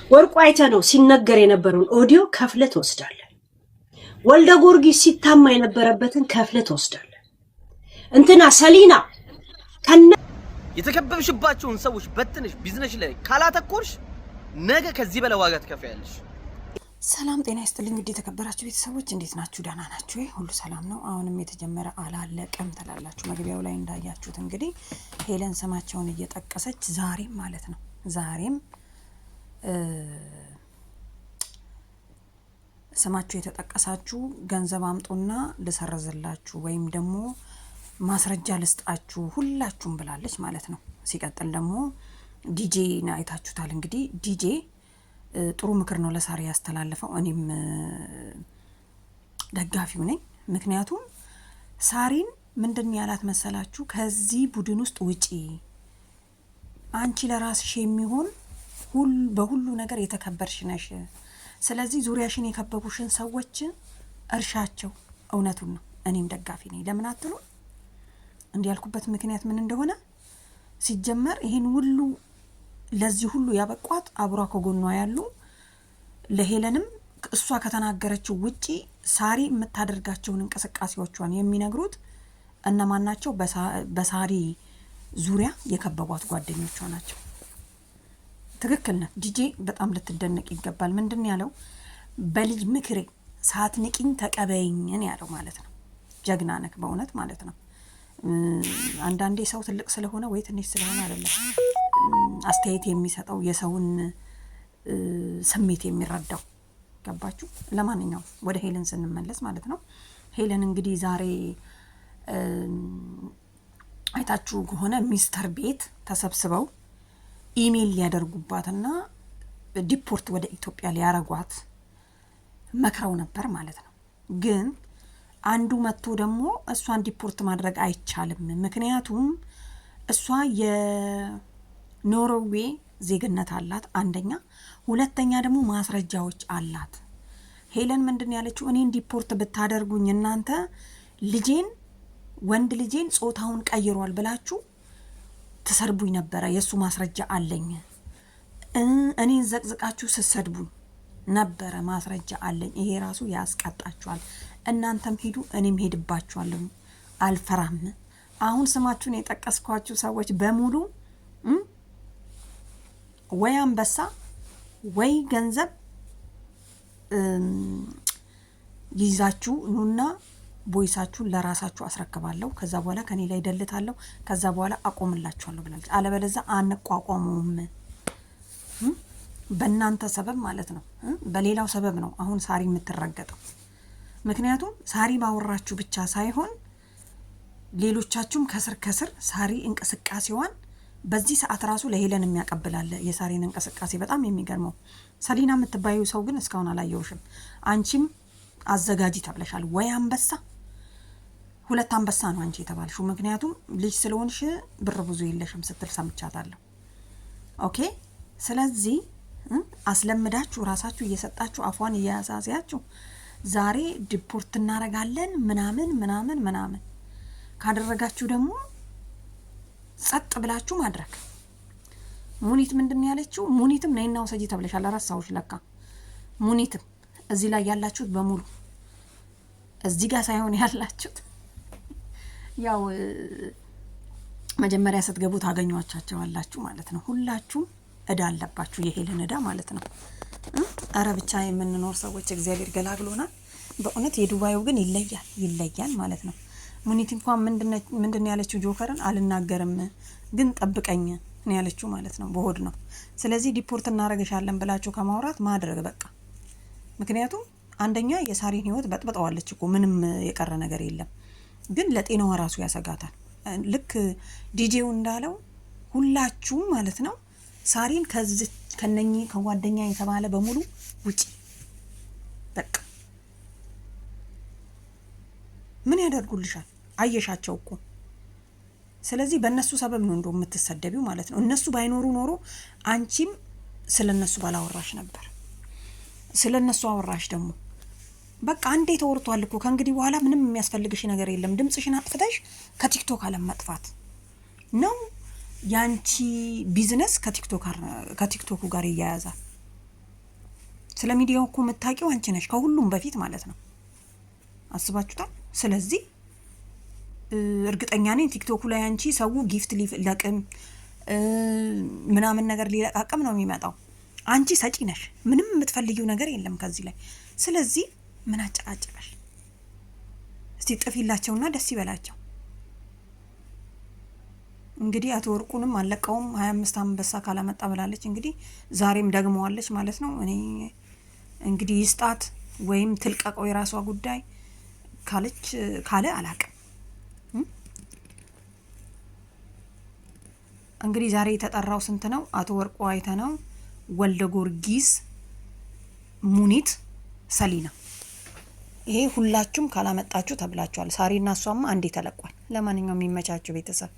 ወርቁ አይተ ነው ሲነገር የነበረውን ኦዲዮ ከፍለ ትወስዳለህ። ወልደ ጊዮርጊስ ሲታማ የነበረበትን ከፍለ ትወስዳለህ። እንትና ሰሊና ከነ የተከበብሽባቸውን ሰዎች በትንሽ ቢዝነስ ላይ ካላተኮርሽ ነገ ከዚህ በላይ ዋጋ ትከፍያለሽ። ሰላም ጤና ይስጥልኝ። እንግዲህ የተከበራችሁ ቤተሰቦች እንዴት ናችሁ? ደህና ናችሁ? ሁሉ ሰላም ነው? አሁንም የተጀመረ አላለቀም ትላላችሁ። መግቢያው ላይ እንዳያችሁት እንግዲህ ሄለን ስማቸውን እየጠቀሰች ዛሬም ማለት ነው ዛሬም ስማችሁ የተጠቀሳችሁ ገንዘብ አምጡና ልሰርዝላችሁ ወይም ደግሞ ማስረጃ ልስጣችሁ ሁላችሁም ብላለች ማለት ነው። ሲቀጥል ደግሞ ዲጄ አይታችሁታል። እንግዲህ ዲጄ ጥሩ ምክር ነው ለሳሪ ያስተላልፈው። እኔም ደጋፊው ነኝ። ምክንያቱም ሳሪን ምንድን ያላት መሰላችሁ? ከዚህ ቡድን ውስጥ ውጪ፣ አንቺ ለራስሽ የሚሆን በሁሉ ነገር የተከበርሽ ነሽ። ስለዚህ ዙሪያሽን የከበቡሽን ሰዎች እርሻቸው። እውነቱን ነው። እኔም ደጋፊ ነኝ። ለምን አትሉ? እንዲያልኩበት ምክንያት ምን እንደሆነ ሲጀመር ይሄን ሁሉ ለዚህ ሁሉ ያበቋት አብሯ ከጎኗ ያሉ ለሄለንም እሷ ከተናገረችው ውጪ ሳሪ የምታደርጋቸውን እንቅስቃሴዎቿን የሚነግሩት እነማን ናቸው? በሳሪ ዙሪያ የከበቧት ጓደኞቿ ናቸው። ትክክል ነው። ዲጄ በጣም ልትደነቅ ይገባል። ምንድን ያለው? በልጅ ምክሬ ሳትንቂኝ ተቀበይኝ ያለው ማለት ነው። ጀግና ነክ በእውነት ማለት ነው። አንዳንዴ ሰው ትልቅ ስለሆነ ወይ ትንሽ ስለሆነ አይደለም አስተያየት የሚሰጠው የሰውን ስሜት የሚረዳው። ገባችሁ? ለማንኛውም ወደ ሄለን ስንመለስ ማለት ነው። ሄለን እንግዲህ ዛሬ አይታችሁ ከሆነ ሚስተር ቤት ተሰብስበው ኢሜል ሊያደርጉባትና ዲፖርት ወደ ኢትዮጵያ ሊያረጓት መክረው ነበር ማለት ነው። ግን አንዱ መጥቶ ደግሞ እሷን ዲፖርት ማድረግ አይቻልም፣ ምክንያቱም እሷ የኖርዌይ ዜግነት አላት አንደኛ፣ ሁለተኛ ደግሞ ማስረጃዎች አላት። ሄለን ምንድን ያለችው? እኔን ዲፖርት ብታደርጉኝ እናንተ ልጄን ወንድ ልጄን ጾታውን ቀይሯል ብላችሁ ተሰርቡኝ ነበረ፣ የሱ ማስረጃ አለኝ። እኔን ዘቅዝቃችሁ ስትሰድቡኝ ነበረ፣ ማስረጃ አለኝ። ይሄ ራሱ ያስቀጣችኋል። እናንተም ሂዱ፣ እኔም ሄድባችኋለሁ፣ አልፈራም። አሁን ስማችሁን የጠቀስኳችሁ ሰዎች በሙሉ ወይ አንበሳ ወይ ገንዘብ ይዛችሁ ኑና ቦይሳችሁን ለራሳችሁ አስረክባለሁ፣ ከዛ በኋላ ከኔ ላይ ደልታለሁ፣ ከዛ በኋላ አቆምላችኋለሁ ብላለች። አለበለዚያ አንቋቋሙም። በእናንተ ሰበብ ማለት ነው፣ በሌላው ሰበብ ነው አሁን ሳሪ የምትረገጠው። ምክንያቱም ሳሪ ባወራችሁ ብቻ ሳይሆን ሌሎቻችሁም ከስር ከስር ሳሪ እንቅስቃሴዋን በዚህ ሰዓት ራሱ ለሄለን የሚያቀብላለ የሳሪን እንቅስቃሴ። በጣም የሚገርመው ሰሊና የምትባዩ ሰው ግን እስካሁን አላየውሽም። አንቺም አዘጋጂ ተብለሻል። ወይ አንበሳ፣ ሁለት አንበሳ ነው አንቺ የተባልሽው። ምክንያቱም ልጅ ስለሆንሽ ብር ብዙ የለሽም ስትል ሰምቻታለሁ። ኦኬ። ስለዚህ አስለምዳችሁ ራሳችሁ እየሰጣችሁ አፏን እያሳያችሁ ዛሬ ዲፖርት እናረጋለን ምናምን ምናምን ምናምን ካደረጋችሁ ደግሞ ጸጥ ብላችሁ ማድረግ። ሙኒት ምንድን ያለችው? ሙኒትም ነይና ውሰጂ ተብለሻል። አራሳውሽ ለካ ሙኒትም እዚህ ላይ ያላችሁት በሙሉ እዚህ ጋር ሳይሆን ያላችሁት ያው መጀመሪያ ስትገቡ ታገኟቻቸዋላችሁ ማለት ነው። ሁላችሁም እዳ አለባችሁ፣ የሄለን እዳ ማለት ነው። አረ ብቻ የምንኖር ሰዎች እግዚአብሔር ገላግሎናል በእውነት። የዱባዩ ግን ይለያል ማለት ነው። ሙኒት እንኳን ምንድን ያለችው? ጆከርን አልናገርም ግን ጠብቀኝ ነው ያለችው ማለት ነው። በሆድ ነው። ስለዚህ ዲፖርት እናረጋሻለን ብላችሁ ከማውራት ማድረግ በቃ። ምክንያቱም አንደኛ የሳሪን ህይወት በጥብጠዋለች እኮ፣ ምንም የቀረ ነገር የለም። ግን ለጤናዋ ራሱ ያሰጋታል። ልክ ዲጄው እንዳለው ሁላችሁም ማለት ነው ሳሪን ከነኚህ ከጓደኛ የተባለ በሙሉ ውጪ በቃ። ምን ያደርጉልሻል? አየሻቸው እኮ። ስለዚህ በእነሱ ሰበብ ነው እንደው የምትሰደቢው ማለት ነው። እነሱ ባይኖሩ ኖሮ አንቺም ስለነሱ ባላወራሽ ነበር። ስለነሱ አወራሽ ደግሞ በቃ አንዴ ተወርቷል እኮ። ከእንግዲህ በኋላ ምንም የሚያስፈልግሽ ነገር የለም። ድምጽሽን አጥፍተሽ ከቲክቶክ አለም መጥፋት ነው ያንቺ ቢዝነስ። ከቲክቶኩ ጋር ይያያዛል። ስለ ሚዲያው እኮ የምታውቂው አንቺ ነሽ ከሁሉም በፊት ማለት ነው። አስባችሁታል? ስለዚህ እርግጠኛ ነኝ ቲክቶኩ ላይ አንቺ ሰው ጊፍት ሊለቅም ምናምን ነገር ሊለቃቅም ነው የሚመጣው። አንቺ ሰጪ ነሽ፣ ምንም የምትፈልጊው ነገር የለም ከዚህ ላይ። ስለዚህ ምን አጨቃጨቀሽ? እስቲ ጥፊላቸውና ደስ ይበላቸው። እንግዲህ አቶ ወርቁንም አለቀውም 25 አንበሳ ካላመጣ ብላለች። እንግዲህ ዛሬም ደግመዋለች ማለት ነው። እኔ እንግዲህ ይስጣት ወይም ትልቀቀው የራሷ ጉዳይ ካለ አላቅም። እንግዲህ ዛሬ የተጠራው ስንት ነው? አቶ ወርቁ አይተነው፣ ወልደ ጊዮርጊስ፣ ሙኒት፣ ሰሊና። ይሄ ሁላችሁም ካላመጣችሁ ተብላችኋል። ሳሪና እሷማ አንዴ ተለቋል። ለማንኛውም የሚመቻችሁ ቤተሰብ